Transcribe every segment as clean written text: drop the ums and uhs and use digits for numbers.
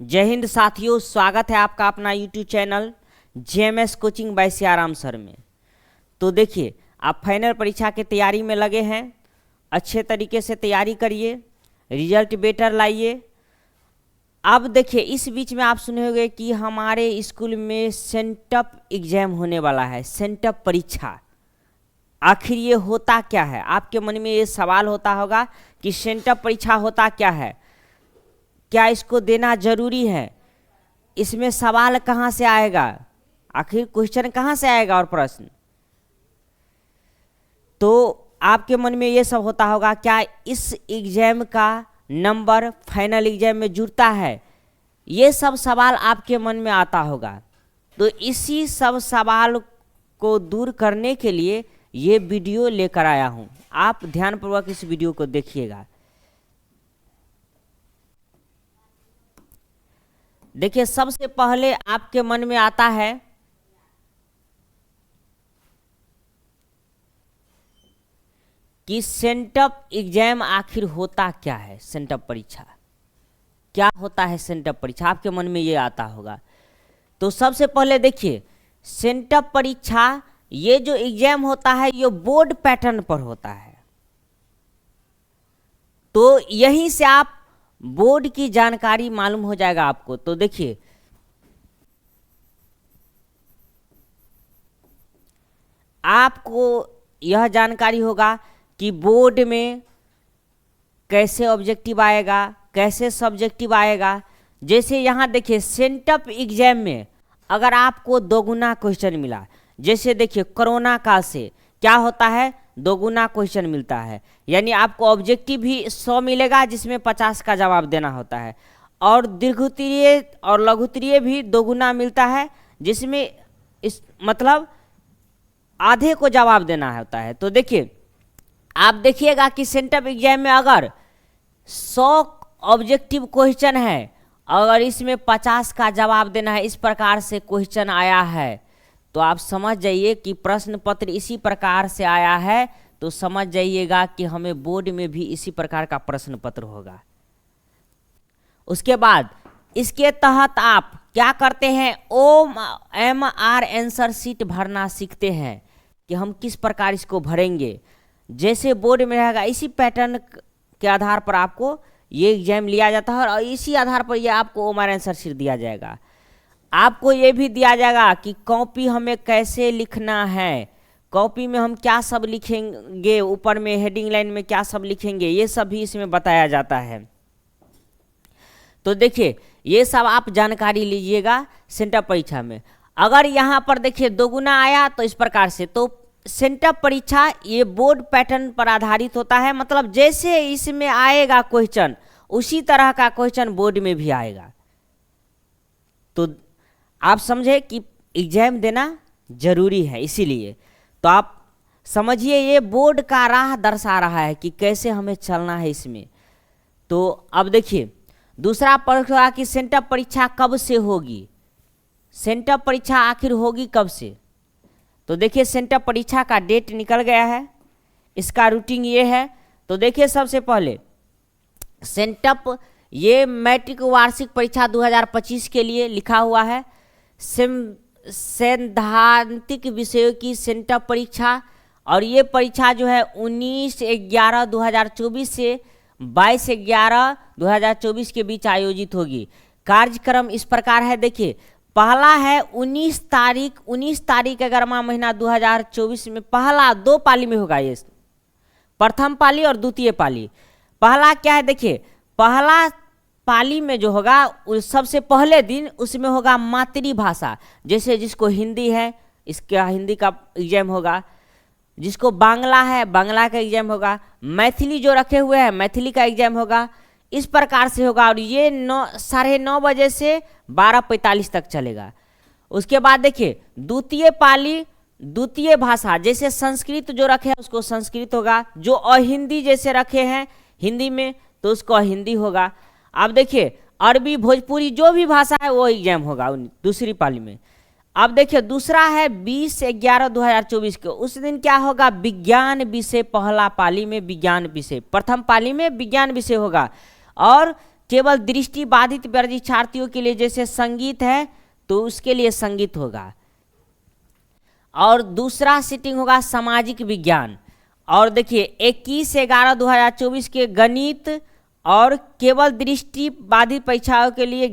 जय हिंद साथियों, स्वागत है आपका अपना YouTube channel JMS coaching bye Siyaram sir में। तो देखिए, आप फाइनल परीक्षा की तैयारी में लगे हैं। अच्छे तरीके से तैयारी करिए, रिजल्ट बेटर लाइए। अब देखिए, इस बीच में आप सुने होंगे कि हमारे स्कूल में सेंटअप एग्जाम होने वाला है, सेंटअप परीक्षा। आखिर ये होता क्या है? आपके मन में ये सवाल होता होगा कि सेंटअप परीक्षा होता क्या है, क्या इसको देना जरूरी है, इसमें सवाल कहाँ से आएगा, आखिर क्वेश्चन कहाँ से आएगा और प्रश्न। तो आपके मन में ये सब होता होगा, क्या इस एग्जाम का नंबर फाइनल एग्जाम में जुड़ता है? ये सब सवाल आपके मन में आता होगा। तो इसी सब सवाल को दूर करने के लिए ये वीडियो लेकर आया हूँ। आप ध्यानपूर्वक इस वीडियो को देखिएगा। देखिए, सबसे पहले आपके मन में आता है कि सेंटअप एग्जाम आखिर होता क्या है, सेंटअप परीक्षा क्या होता है। सेंटअप परीक्षा आपके मन में ये आता होगा। तो सबसे पहले देखिए, सेंटअप परीक्षा ये जो एग्जाम होता है ये बोर्ड पैटर्न पर होता है। तो यहीं से आप बोर्ड की जानकारी मालूम हो जाएगा आपको। तो देखिए, आपको यह जानकारी होगा कि बोर्ड में कैसे ऑब्जेक्टिव आएगा, कैसे सब्जेक्टिव आएगा। जैसे यहाँ देखिए, सेंटअप एग्जाम में अगर आपको दोगुना क्वेश्चन मिला, जैसे देखिए कोरोना काल से क्या होता है, दोगुना क्वेश्चन मिलता है, यानी आपको ऑब्जेक्टिव भी 100 मिलेगा जिसमें 50 का जवाब देना होता है, और दीर्घोत्तरीय और लघुत्तरीय भी दोगुना मिलता है जिसमें इस मतलब आधे को जवाब देना होता है। तो देखिए, आप देखिएगा कि सेंटअप एग्जाम में अगर 100 ऑब्जेक्टिव क्वेश्चन है, अगर इसमें 50 का जवाब देना है, इस प्रकार से क्वेश्चन आया है, तो आप समझ जाइए कि प्रश्न पत्र इसी प्रकार से आया है। तो समझ जाइएगा कि हमें बोर्ड में भी इसी प्रकार का प्रश्न पत्र होगा। उसके बाद इसके तहत आप क्या करते हैं, OMR आंसर शीट भरना सीखते हैं कि हम किस प्रकार इसको भरेंगे। जैसे बोर्ड में रहेगा इसी पैटर्न के आधार पर आपको ये एग्जाम लिया जाता है, और इसी आधार पर ये आपको OMR आंसर शीट दिया जाएगा। आपको ये भी दिया जाएगा कि कॉपी हमें कैसे लिखना है, कॉपी में हम क्या सब लिखेंगे, ऊपर में हेडिंग लाइन में क्या सब लिखेंगे, ये सब भी इसमें बताया जाता है। तो देखिए, ये सब आप जानकारी लीजिएगा सेंटअप परीक्षा में। अगर यहाँ पर देखिए दोगुना आया तो इस प्रकार से, तो सेंटअप परीक्षा ये बोर्ड पैटर्न पर आधारित होता है। मतलब जैसे इसमें आएगा क्वेश्चन, उसी तरह का क्वेश्चन बोर्ड में भी आएगा। तो आप समझे कि एग्जाम देना जरूरी है, इसीलिए तो आप समझिए ये बोर्ड का राह दर्शा रहा है कि कैसे हमें चलना है इसमें। तो अब देखिए, दूसरा प्रश्न कि सेंटअप परीक्षा कब से होगी, सेंटअप परीक्षा आखिर होगी कब से। तो देखिए, सेंटअप परीक्षा का डेट निकल गया है, इसका रूटीन ये है। तो देखिए, सबसे पहले सेंटअप ये मैट्रिक वार्षिक परीक्षा 2025 के लिए लिखा हुआ है। सैद्धांतिक विषयों की सेंटअप परीक्षा, और ये परीक्षा जो है 19/11/2024 से 22/11/2024 के बीच आयोजित होगी। कार्यक्रम इस प्रकार है, देखिए, पहला है 19 तारीख 11वां महीना 2024 में, पहला 2 पाली में होगा ये, प्रथम पाली और द्वितीय पाली। पहला क्या है, देखिए पहला पाली में जो होगा उस सबसे पहले दिन उसमें होगा मातृभाषा। जैसे जिसको हिंदी है इसका हिंदी का एग्जाम होगा, जिसको बांग्ला है बांग्ला का एग्जाम होगा, मैथिली जो रखे हुए हैं मैथिली का एग्जाम होगा। इस प्रकार से होगा, और ये 9:30 बजे से 12:45 तक चलेगा। उसके बाद देखिए द्वितीय पाली, द्वितीय भाषा जैसे संस्कृत जो रखे हैं उसको संस्कृत होगा, जो अहिंदी जैसे रखे हैं हिंदी में तो उसको हिंदी होगा। अब देखिए अरबी भोजपुरी जो भी भाषा है वो एग्जाम होगा दूसरी पाली में। अब देखिए दूसरा है 20/11/2024 को, उस दिन क्या होगा, विज्ञान विषय, पहला पाली में विज्ञान विषय, प्रथम पाली में विज्ञान विषय होगा, और केवल दृष्टि बाधित परीक्षार्थियों के लिए जैसे संगीत है तो उसके लिए संगीत होगा, और दूसरा सीटिंग होगा सामाजिक विज्ञान। और देखिए 21/11/2024 के गणित और केवल दृष्टि बाधित परीक्षाओं के लिए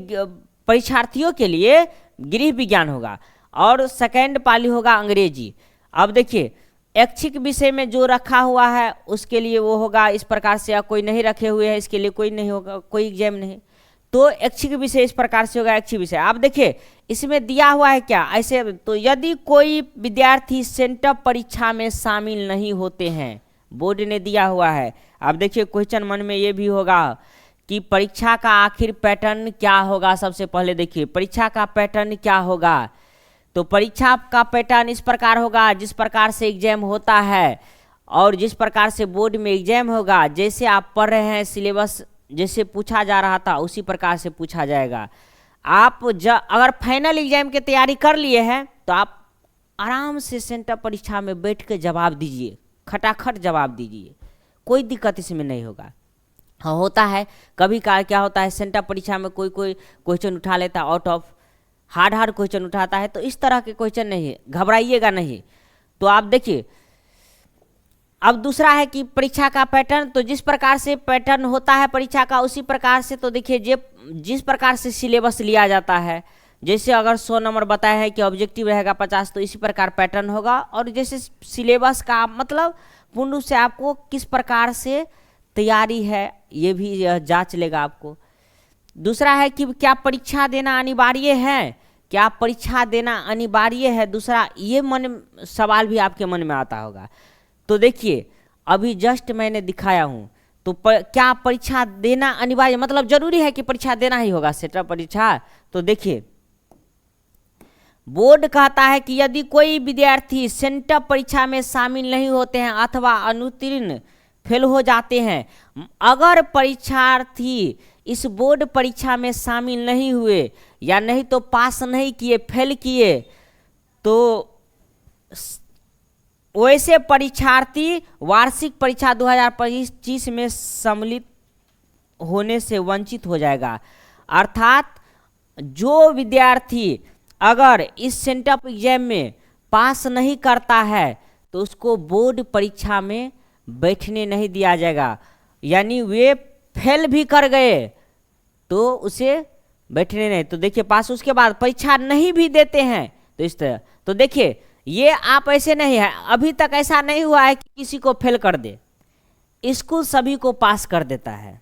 परीक्षार्थियों के लिए गृह विज्ञान होगा, और सेकेंड पाली होगा अंग्रेजी। अब देखिए ऐच्छिक विषय में जो रखा हुआ है उसके लिए वो होगा इस प्रकार से, या कोई नहीं रखे हुए हैं इसके लिए कोई नहीं होगा, कोई एग्जाम नहीं, तो ऐच्छिक विषय इस प्रकार से होगा ऐच्छिक विषय। आप देखिए इसमें दिया हुआ है क्या ऐसे, तो यदि कोई विद्यार्थी सेंटअप परीक्षा में शामिल नहीं होते हैं, बोर्ड ने दिया हुआ है। अब देखिए क्वेश्चन मन में ये भी होगा कि परीक्षा का आखिर पैटर्न क्या होगा। सबसे पहले देखिए परीक्षा का पैटर्न क्या होगा, तो परीक्षा का पैटर्न इस प्रकार होगा जिस प्रकार से एग्जाम होता है और जिस प्रकार से बोर्ड में एग्जाम होगा, जैसे आप पढ़ रहे हैं सिलेबस जैसे पूछा जा रहा था उसी प्रकार से पूछा जाएगा। आप अगर फाइनल एग्जाम की तैयारी कर लिए हैं तो आप आराम से सेंटर परीक्षा में बैठ के जवाब दीजिए, खटाखट जवाब दीजिए, कोई दिक्कत इसमें नहीं होगा। हाँ होता है कभी क्या होता है सेंटर परीक्षा में कोई क्वेश्चन उठा लेता है आउट ऑफ, हार्ड क्वेश्चन उठाता है, तो इस तरह के क्वेश्चन नहीं है, घबराइएगा नहीं। तो आप देखिए अब दूसरा है कि परीक्षा का पैटर्न, तो जिस प्रकार से पैटर्न होता है परीक्षा का उसी प्रकार से, तो देखिए जिस प्रकार से सिलेबस लिया जाता है, जैसे अगर 100 नंबर बताया है कि ऑब्जेक्टिव रहेगा 50, तो इसी प्रकार पैटर्न होगा, और जैसे सिलेबस का मतलब पूर्ण रूप से आपको किस प्रकार से तैयारी है ये भी जांच लेगा आपको। दूसरा है कि क्या परीक्षा देना अनिवार्य है, क्या परीक्षा देना अनिवार्य है, दूसरा ये सवाल भी आपके मन में आता होगा। तो देखिए अभी जस्ट मैंने दिखाया हूँ, तो क्या परीक्षा देना अनिवार्य मतलब जरूरी है कि परीक्षा देना ही होगा सेंटर परीक्षा। तो देखिए बोर्ड कहता है कि यदि कोई विद्यार्थी सेंटर परीक्षा में शामिल नहीं होते हैं अथवा अनुत्तीर्ण फेल हो जाते हैं, अगर परीक्षार्थी इस बोर्ड परीक्षा में शामिल नहीं हुए या नहीं तो पास नहीं किए, फेल किए, तो वैसे परीक्षार्थी वार्षिक परीक्षा 2025 में सम्मिलित होने से वंचित हो जाएगा। अर्थात जो विद्यार्थी अगर इस सेंटअप एग्जाम में पास नहीं करता है तो उसको बोर्ड परीक्षा में बैठने नहीं दिया जाएगा, यानी वे फेल भी कर गए तो उसे बैठने नहीं। तो देखिए पास उसके बाद परीक्षा नहीं भी देते हैं तो इस तरह, तो देखिए ये आप ऐसे नहीं है, अभी तक ऐसा नहीं हुआ है कि किसी को फेल कर दे, स्कूल सभी को पास कर देता है।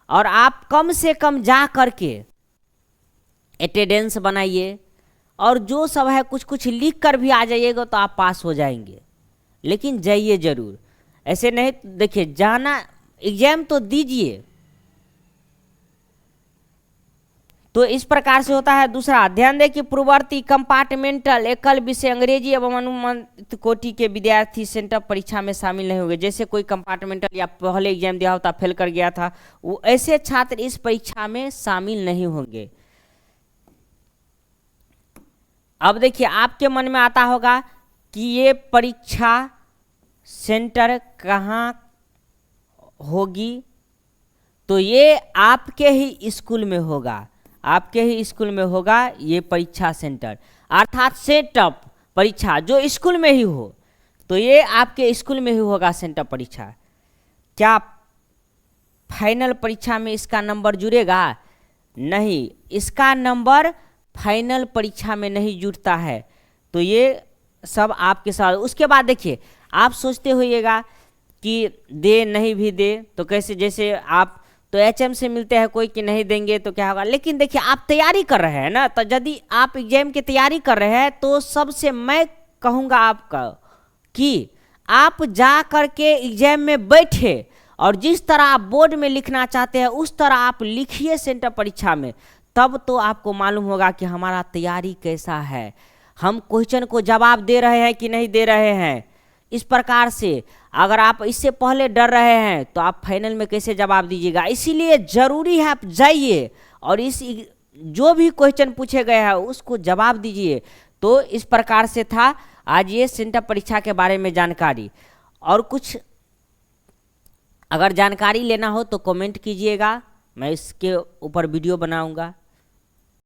और आप कम से कम जा करके अटेंडेंस बनाइए और जो सब है कुछ लिख कर भी आ जाइएगा तो आप पास हो जाएंगे, लेकिन जाइए जरूर, ऐसे नहीं। देखिए जाना एग्जाम तो दीजिए, तो इस प्रकार से होता है। दूसरा ध्यान दें कि पूर्ववर्ती कंपार्टमेंटल एकल विषय अंग्रेजी एवं अनुमानित कोटि के विद्यार्थी सेंटर परीक्षा में शामिल नहीं होंगे। जैसे कोई कंपार्टमेंटल या पहले एग्जाम दिया होता फेल कर गया था, वो ऐसे छात्र इस परीक्षा में शामिल नहीं होंगे। अब देखिए आपके मन में आता होगा कि ये परीक्षा सेंटर कहाँ होगी, तो ये आपके ही स्कूल में होगा, आपके ही स्कूल में होगा ये परीक्षा सेंटर, अर्थात सेटअप परीक्षा जो स्कूल में ही हो, तो ये आपके स्कूल में ही होगा सेंटर परीक्षा। क्या फाइनल परीक्षा में इसका नंबर जुड़ेगा? नहीं, इसका नंबर फाइनल परीक्षा में नहीं जुड़ता है। तो ये सब आपके साथ। उसके बाद देखिए आप सोचते होइएगा कि दे नहीं भी दे तो कैसे, जैसे आप तो एचएम से मिलते हैं कोई कि नहीं देंगे तो क्या होगा, लेकिन देखिए आप तैयारी कर रहे हैं ना, तो यदि आप एग्जाम की तैयारी कर रहे हैं तो सबसे मैं कहूँगा आपका कि आप जा करके एग्जाम में बैठे और जिस तरह आप बोर्ड में लिखना चाहते हैं उस तरह आप लिखिए सेंटर परीक्षा में, तब तो आपको मालूम होगा कि हमारा तैयारी कैसा है, हम क्वेश्चन को जवाब दे रहे हैं कि नहीं दे रहे हैं। इस प्रकार से अगर आप इससे पहले डर रहे हैं तो आप फाइनल में कैसे जवाब दीजिएगा। इसीलिए ज़रूरी है आप जाइए और इस जो भी क्वेश्चन पूछे गए हैं उसको जवाब दीजिए। तो इस प्रकार से था आज ये सेंटर परीक्षा के बारे में जानकारी। और कुछ अगर जानकारी लेना हो तो कमेंट कीजिएगा, मैं इसके ऊपर वीडियो बनाऊंगा।